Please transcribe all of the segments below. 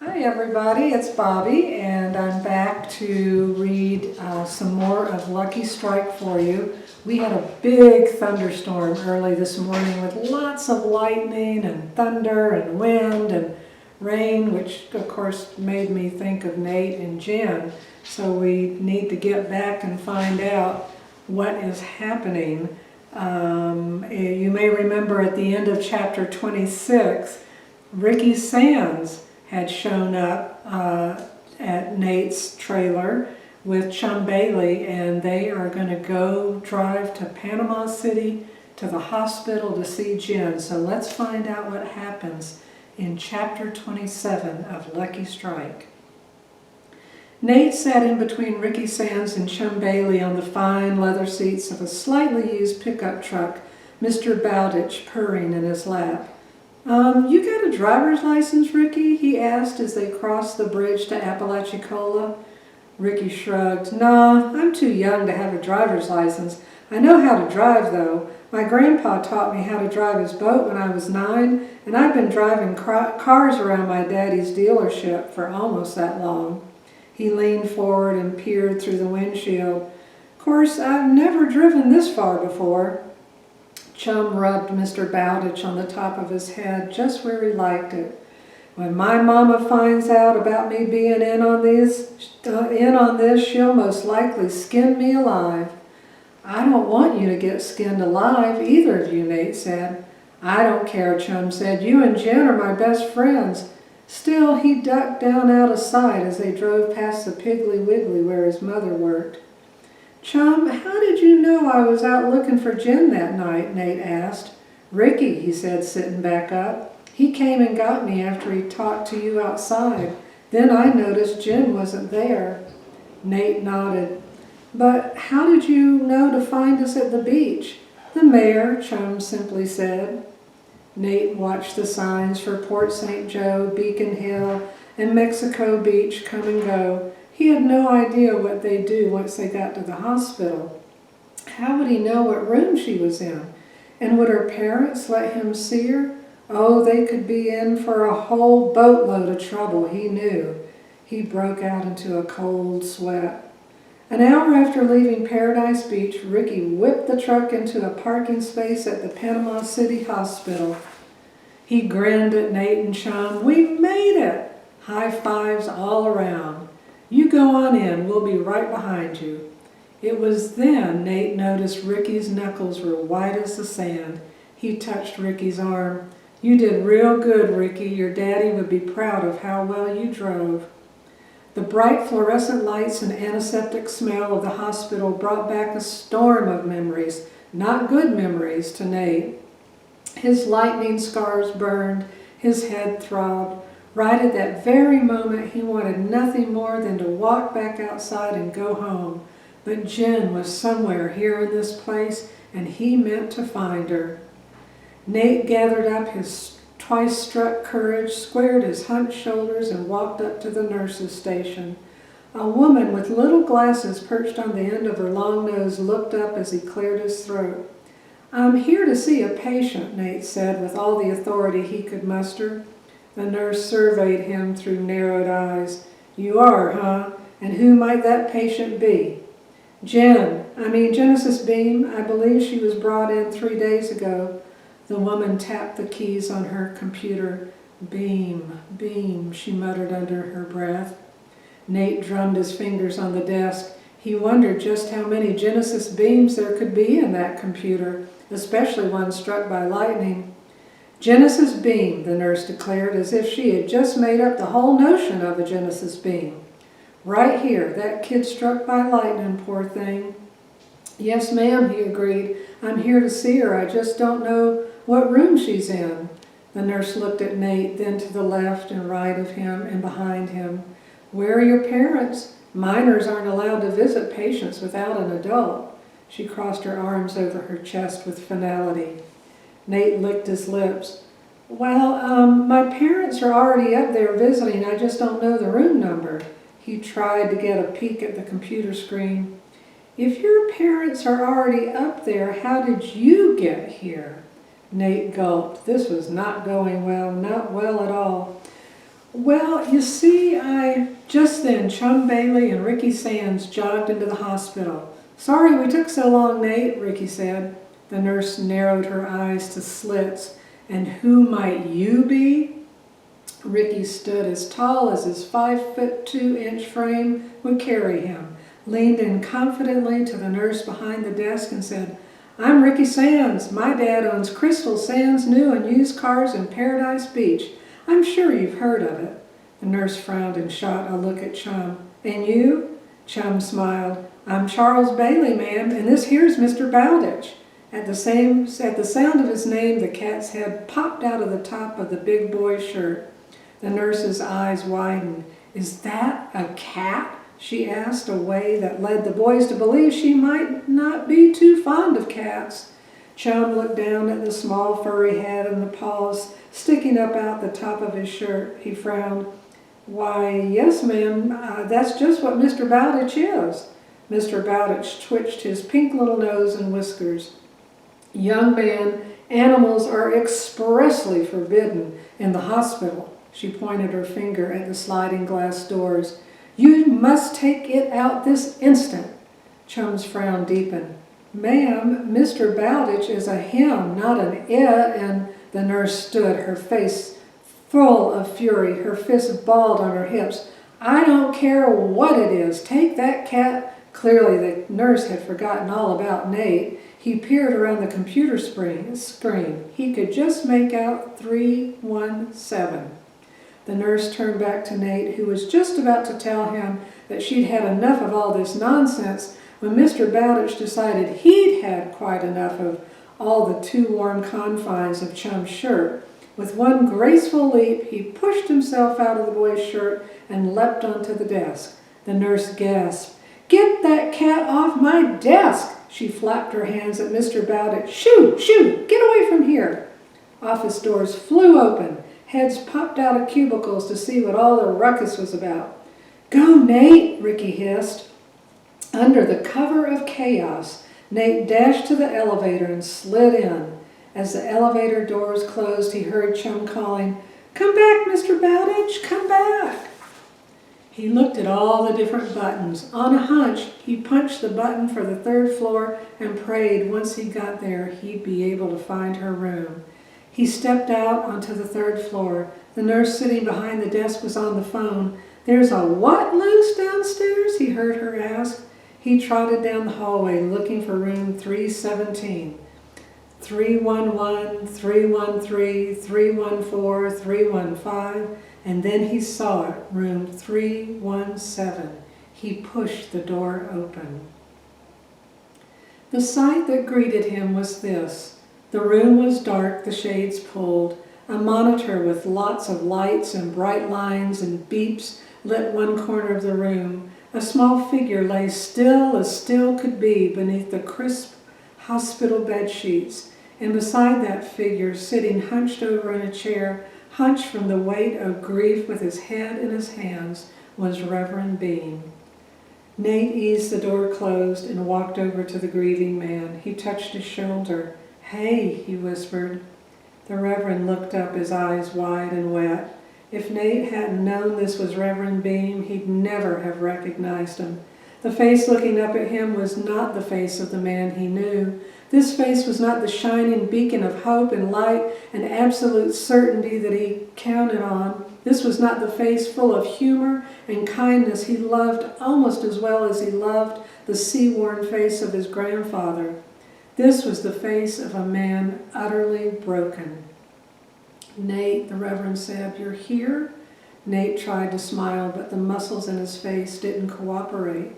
Hi everybody, it's Bobby and I'm back to read some more of Lucky Strike for you. We had a big thunderstorm early this morning with lots of lightning and thunder and wind and rain, which of course made me think of Nate and Jen. So we need to get back and find out what is happening. You may remember at the end of chapter 26, Ricky Sands had shown up at Nate's trailer with Chum Bailey, and they are going to go drive to Panama City to the hospital to see Jen. So let's find out what happens in chapter 27 of Lucky Strike. Nate sat in between Ricky Sands and Chum Bailey on the fine leather seats of a slightly used pickup truck, Mr. Bowditch purring in his lap. You got a driver's license, Ricky?" he asked as they crossed the bridge to Apalachicola. Ricky shrugged. "Nah, I'm too young to have a driver's license. I know how to drive, though. My grandpa taught me how to drive his boat when I was 9, and I've been driving cars around my daddy's dealership for almost that long." He leaned forward and peered through the windshield. "Of course, I've never driven this far before." Chum rubbed Mr. Bowditch on the top of his head, just where he liked it. "When my mama finds out about me being in on this, she'll most likely skin me alive." "I don't want you to get skinned alive, either of you," Nate said. "I don't care," Chum said. "You and Jen are my best friends." Still, he ducked down out of sight as they drove past the Piggly Wiggly where his mother worked. "Chum, how did you know I was out looking for Jen that night?" Nate asked. "Ricky," he said, sitting back up. "He came and got me after he talked to you outside. Then I noticed Jen wasn't there." Nate nodded. "But how did you know to find us at the beach?" "The mayor," Chum simply said. Nate watched the signs for Port St. Joe, Beacon Hill, and Mexico Beach come and go. He had no idea what they'd do once they got to the hospital. How would he know what room she was in? And would her parents let him see her? Oh, they could be in for a whole boatload of trouble, he knew. He broke out into a cold sweat. An hour after leaving Paradise Beach, Ricky whipped the truck into a parking space at the Panama City Hospital. He grinned at Nate and Chum. "We made it!" High fives all around. "You go on in, we'll be right behind you." It was then Nate noticed Ricky's knuckles were white as the sand. He touched Ricky's arm. "You did real good, Ricky. Your daddy would be proud of how well you drove." The bright fluorescent lights and antiseptic smell of the hospital brought back a storm of memories, not good memories, to Nate. His lightning scars burned, his head throbbed. Right at that very moment, he wanted nothing more than to walk back outside and go home. But Jen was somewhere here in this place, and he meant to find her. Nate gathered up his twice-struck courage, squared his hunched shoulders, and walked up to the nurse's station. A woman with little glasses perched on the end of her long nose looked up as he cleared his throat. "I'm here to see a patient," Nate said with all the authority he could muster. The nurse surveyed him through narrowed eyes. "You are, huh? And who might that patient be?" Genesis Beam. I believe she was brought in 3 days ago." The woman tapped the keys on her computer. "Beam, Beam," she muttered under her breath. Nate drummed his fingers on the desk. He wondered just how many Genesis beams there could be in that computer, especially one struck by lightning. "Genesis Beam," the nurse declared, as if she had just made up the whole notion of a Genesis beam. "Right here, that kid struck by lightning, poor thing." "Yes, ma'am," he agreed. "I'm here to see her. I just don't know what room she's in." The nurse looked at Nate, then to the left and right of him and behind him. "Where are your parents? Minors aren't allowed to visit patients without an adult." She crossed her arms over her chest with finality. Nate licked his lips. "Well, my parents are already up there visiting. I just don't know the room number." He tried to get a peek at the computer screen. "If your parents are already up there, how did you get here?" Nate gulped. This was not going well, not well at all. Well, you see, just then Chum Bailey and Ricky Sands jogged into the hospital. Sorry we took so long, Nate, Ricky said. The nurse narrowed her eyes to slits. And who might you be? Ricky stood as tall as his 5'2" frame would carry him, leaned in confidently to the nurse behind the desk and said, I'm Ricky Sands. My dad owns Crystal Sands new and used cars in Paradise Beach. I'm sure you've heard of it. The nurse frowned and shot a look at Chum. And you? Chum smiled. I'm Charles Bailey, ma'am, and this here's Mr. Bowditch. At the sound of his name, the cat's head popped out of the top of the big boy's shirt. The nurse's eyes widened. Is that a cat? She asked, a way that led the boys to believe she might not be too fond of cats. Chum looked down at the small furry head and the paws sticking up out the top of his shirt. He frowned. Why, yes, ma'am, that's just what Mr. Bowditch is. Mr. Bowditch twitched his pink little nose and whiskers. Young man, animals are expressly forbidden in the hospital. She pointed her finger at the sliding glass doors. You must take it out this instant. Chum's frown deepened. Ma'am, Mr. Bowditch is a him, not an it, and the nurse stood, her face full of fury, her fists balled on her hips. I don't care what it is. Take that cat. Clearly the nurse had forgotten all about Nate. He peered around the computer screen. He could just make out 317. The nurse turned back to Nate, who was just about to tell him that she'd had enough of all this nonsense when Mr. Bowditch decided he'd had quite enough of all the too warm confines of Chum's shirt. With one graceful leap, he pushed himself out of the boy's shirt and leapt onto the desk. The nurse gasped. Get that cat off my desk! She flapped her hands at Mr. Bowditch. Shoo! Shoo! Get away from here! Office doors flew open. Heads popped out of cubicles to see what all the ruckus was about. Go, Nate, Ricky hissed. Under the cover of chaos, Nate dashed to the elevator and slid in. As the elevator doors closed, he heard Chum calling, Come back, Mr. Bowditch, come back. He looked at all the different buttons. On a hunch, he punched the button for the 3rd floor and prayed once he got there he'd be able to find her room. He stepped out onto the 3rd floor. The nurse sitting behind the desk was on the phone. There's a what loose downstairs? He heard her ask. He trotted down the hallway looking for room 317. 311, 313, 314, 315, and then he saw it, room 317. He pushed the door open. The sight that greeted him was this. The room was dark, the shades pulled. A monitor with lots of lights and bright lines and beeps lit one corner of the room. A small figure lay still as still could be beneath the crisp hospital bed sheets. And beside that figure, sitting hunched over in a chair, hunched from the weight of grief with his head in his hands, was Reverend Bean. Nate eased the door closed and walked over to the grieving man. He touched his shoulder. Hey, he whispered. The Reverend looked up, his eyes wide and wet. If Nate hadn't known this was Reverend Bean, he'd never have recognized him. The face looking up at him was not the face of the man he knew. This face was not the shining beacon of hope and light and absolute certainty that he counted on. This was not the face full of humor and kindness he loved almost as well as he loved the sea-worn face of his grandfather. This was the face of a man utterly broken. Nate, the Reverend said, You're here? Nate tried to smile, but the muscles in his face didn't cooperate.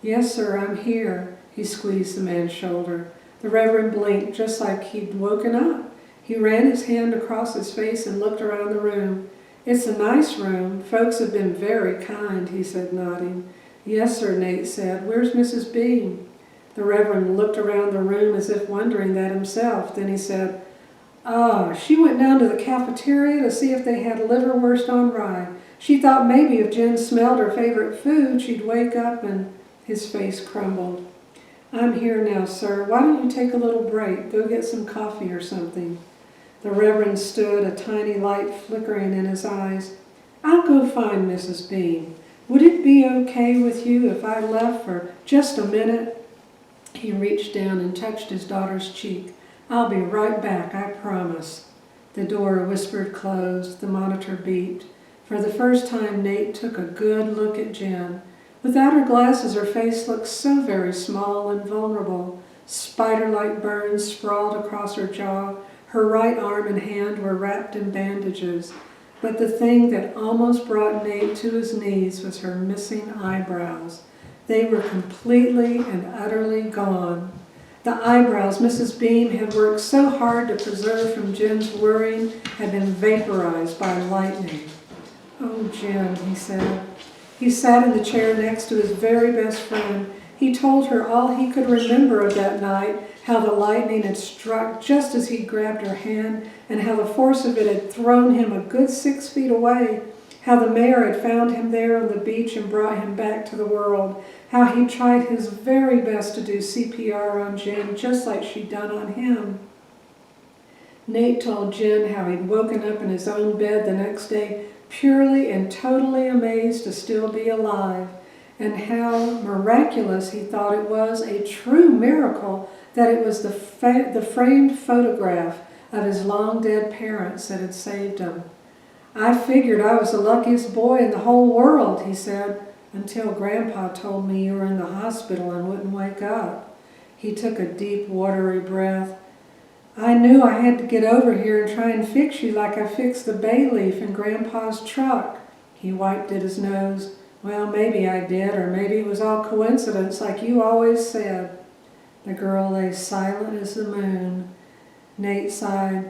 Yes, sir, I'm here. He squeezed the man's shoulder. The Reverend blinked just like he'd woken up. He ran his hand across his face and looked around the room. It's a nice room. Folks have been very kind, he said, nodding. Yes, sir, Nate said. Where's Mrs. Bean? The Reverend looked around the room as if wondering that himself. Then he said, she went down to the cafeteria to see if they had liverwurst on rye. She thought maybe if Jen smelled her favorite food, she'd wake up, and his face crumbled. I'm here now, sir. Why don't you take a little break? Go get some coffee or something. The Reverend stood, a tiny light flickering in his eyes. I'll go find Mrs. Bean. Would it be okay with you if I left for just a minute?" He reached down and touched his daughter's cheek. "I'll be right back, I promise." The door whispered closed. The monitor beeped. For the first time, Nate took a good look at Jen. Without her glasses, her face looked so very small and vulnerable. Spider-like burns sprawled across her jaw. Her right arm and hand were wrapped in bandages. But the thing that almost brought Nate to his knees was her missing eyebrows. They were completely and utterly gone. The eyebrows Mrs. Beam had worked so hard to preserve from Jen's worrying had been vaporized by lightning. "Oh, Jen," he said. He sat in the chair next to his very best friend. He told her all he could remember of that night, how the lightning had struck just as he grabbed her hand, and how the force of it had thrown him a good 6 feet away, how the mayor had found him there on the beach and brought him back to the world, how he tried his very best to do CPR on Jen just like she'd done on him. Nate told Jen how he'd woken up in his own bed the next day purely and totally amazed to still be alive, and how miraculous he thought it was, a true miracle, that it was the framed photograph of his long-dead parents that had saved him. "I figured I was the luckiest boy in the whole world," he said, "until Grandpa told me you were in the hospital and wouldn't wake up." He took a deep, watery breath. "I knew I had to get over here and try and fix you like I fixed the bay leaf in Grandpa's truck." He wiped at his nose. "Well, maybe I did, or maybe it was all coincidence like you always said." The girl lay silent as the moon. Nate sighed.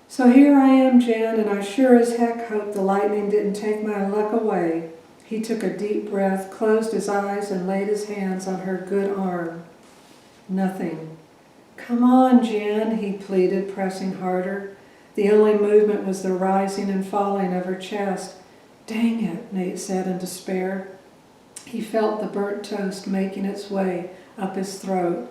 "So here I am, Jen, and I sure as heck hope the lightning didn't take my luck away." He took a deep breath, closed his eyes, and laid his hands on her good arm. Nothing. "Come on, Jen," he pleaded, pressing harder. The only movement was the rising and falling of her chest. "Dang it," Nate said in despair. He felt the burnt toast making its way up his throat.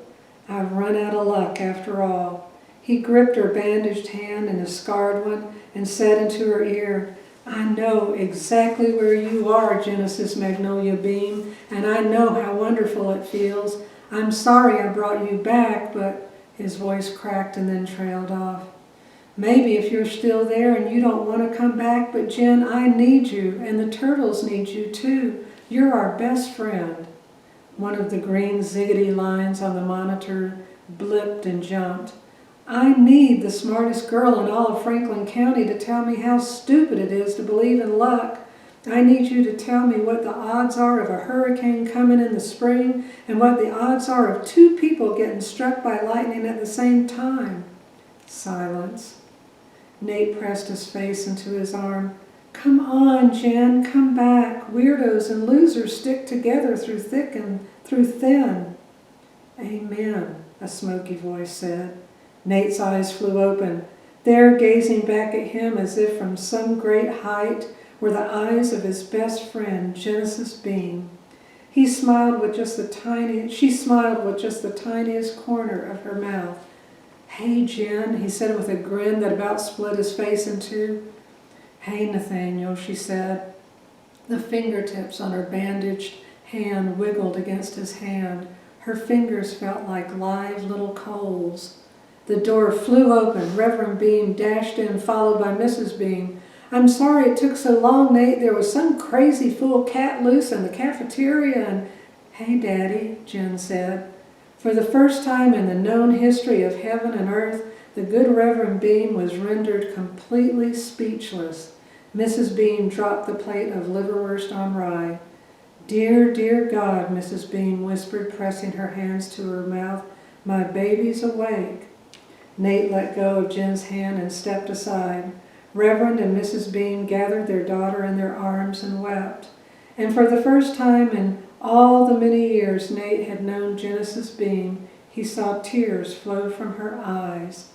"I've run out of luck after all." He gripped her bandaged hand in a scarred one and said into her ear, "I know exactly where you are, Genesis Magnolia Beam, and I know how wonderful it feels. I'm sorry I brought you back, but..." His voice cracked and then trailed off. "Maybe if you're still there and you don't want to come back, but Jen, I need you, and the turtles need you too. You're our best friend." One of the green ziggity lines on the monitor blipped and jumped. "I need the smartest girl in all of Franklin County to tell me how stupid it is to believe in luck. I need you to tell me what the odds are of a hurricane coming in the spring and what the odds are of 2 people getting struck by lightning at the same time." Silence. Nate pressed his face into his arm. "Come on, Jen, come back. Weirdos and losers stick together through thick and through thin." "Amen," a smoky voice said. Nate's eyes flew open. There, gazing back at him as if from some great height, were the eyes of his best friend, Genesis Beam. She smiled with just the tiniest corner of her mouth. "Hey, Jen," he said with a grin that about split his face in two. "Hey, Nathaniel," she said. The fingertips on her bandaged hand wiggled against his hand. Her fingers felt like live little coals. The door flew open. Reverend Beam dashed in, followed by Mrs. Beam. "I'm sorry it took so long, Nate. There was some crazy fool cat loose in the cafeteria and..." "Hey, Daddy," Jen said. For the first time in the known history of heaven and earth, the good Reverend Beam was rendered completely speechless. Mrs. Beam dropped the plate of liverwurst on rye. "Dear, dear God," Mrs. Beam whispered, pressing her hands to her mouth, "my baby's awake." Nate let go of Jen's hand and stepped aside. Reverend and Mrs. Beam gathered their daughter in their arms and wept. And for the first time in all the many years Nate had known Genesis Beam, he saw tears flow from her eyes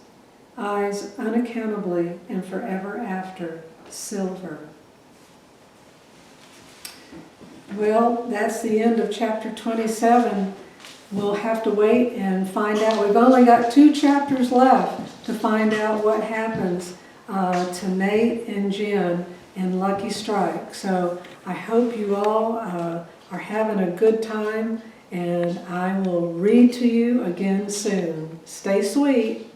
unaccountably and forever after silver. Well, that's the end of chapter 27. We'll have to wait and find out. We've only got 2 chapters left to find out what happens to Nate and Jen. in Lucky Strike. So I hope you all are having a good time, and I will read to you again soon. Stay sweet.